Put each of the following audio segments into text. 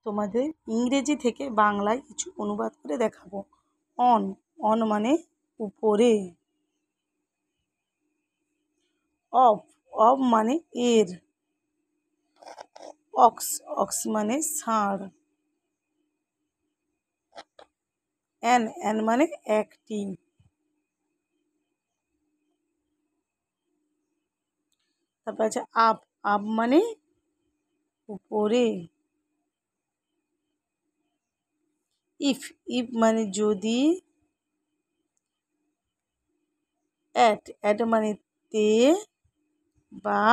তোমাদের ইংরেজি থেকে বাংলায় কিছু অনুবাদ করে দেখাবো। অন, অন মানে উপরে। অফ, অফ মানে এর। অক্স, অক্স মানে ষাঁড়। অ্যান, অ্যান মানে একটি। তারপর আছে আপ, আপ মানে উপরে। ইফ, ইফ মানে যদি। অ্যাট, অ্যাট মানে তে বা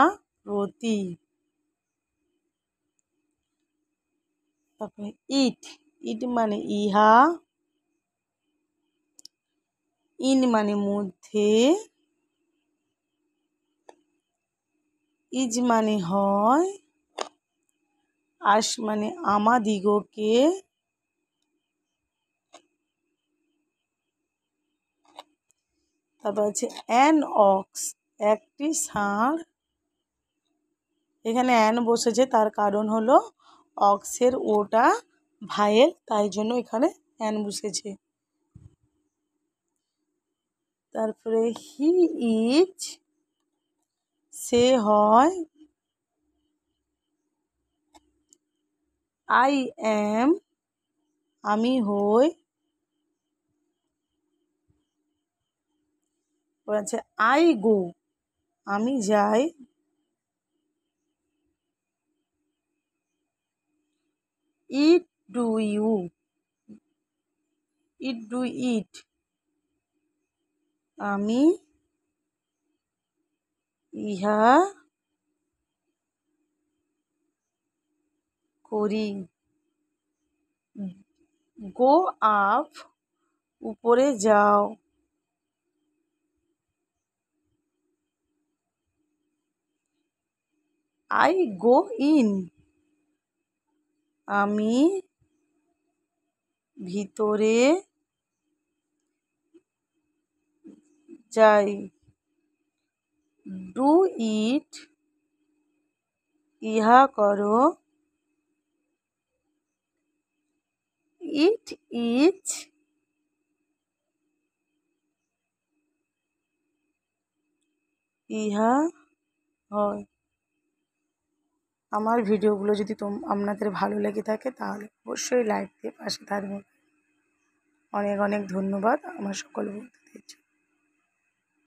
প্রতি। তারপরে ইট, ইট মানে ইহা। ইন মানে মধ্যে। ইজ মানে হয়। আস মানে আমাদিগকে। তারপর আছে অ্যান অক্স, একটি ষাঁড়। এখানে অ্যান বসেছে, তার কারণ হলো অক্সের ওটা ভায়েল, তাই জন্য এখানে অ্যান বসেছে। তারপরে হি ইজ, সে হয়। আই অ্যাম, আমি হই। আছে আই গো, আমি যাই। It do you, it do it, আমি ইহা করি। গো আপ, উপরে যাও। আই গো ইন, আমি ভিতরে যাই। ডু ইট, ইহা করো। ইট ইজ, ইহা হয়। আমার ভিডিওগুলো যদি আপনাদের ভালো লেগে থাকে তাহলে অবশ্যই লাইক দিয়ে পাশে থাকবেন। অনেক অনেক ধন্যবাদ আমার সকল বন্ধুদের জন্য।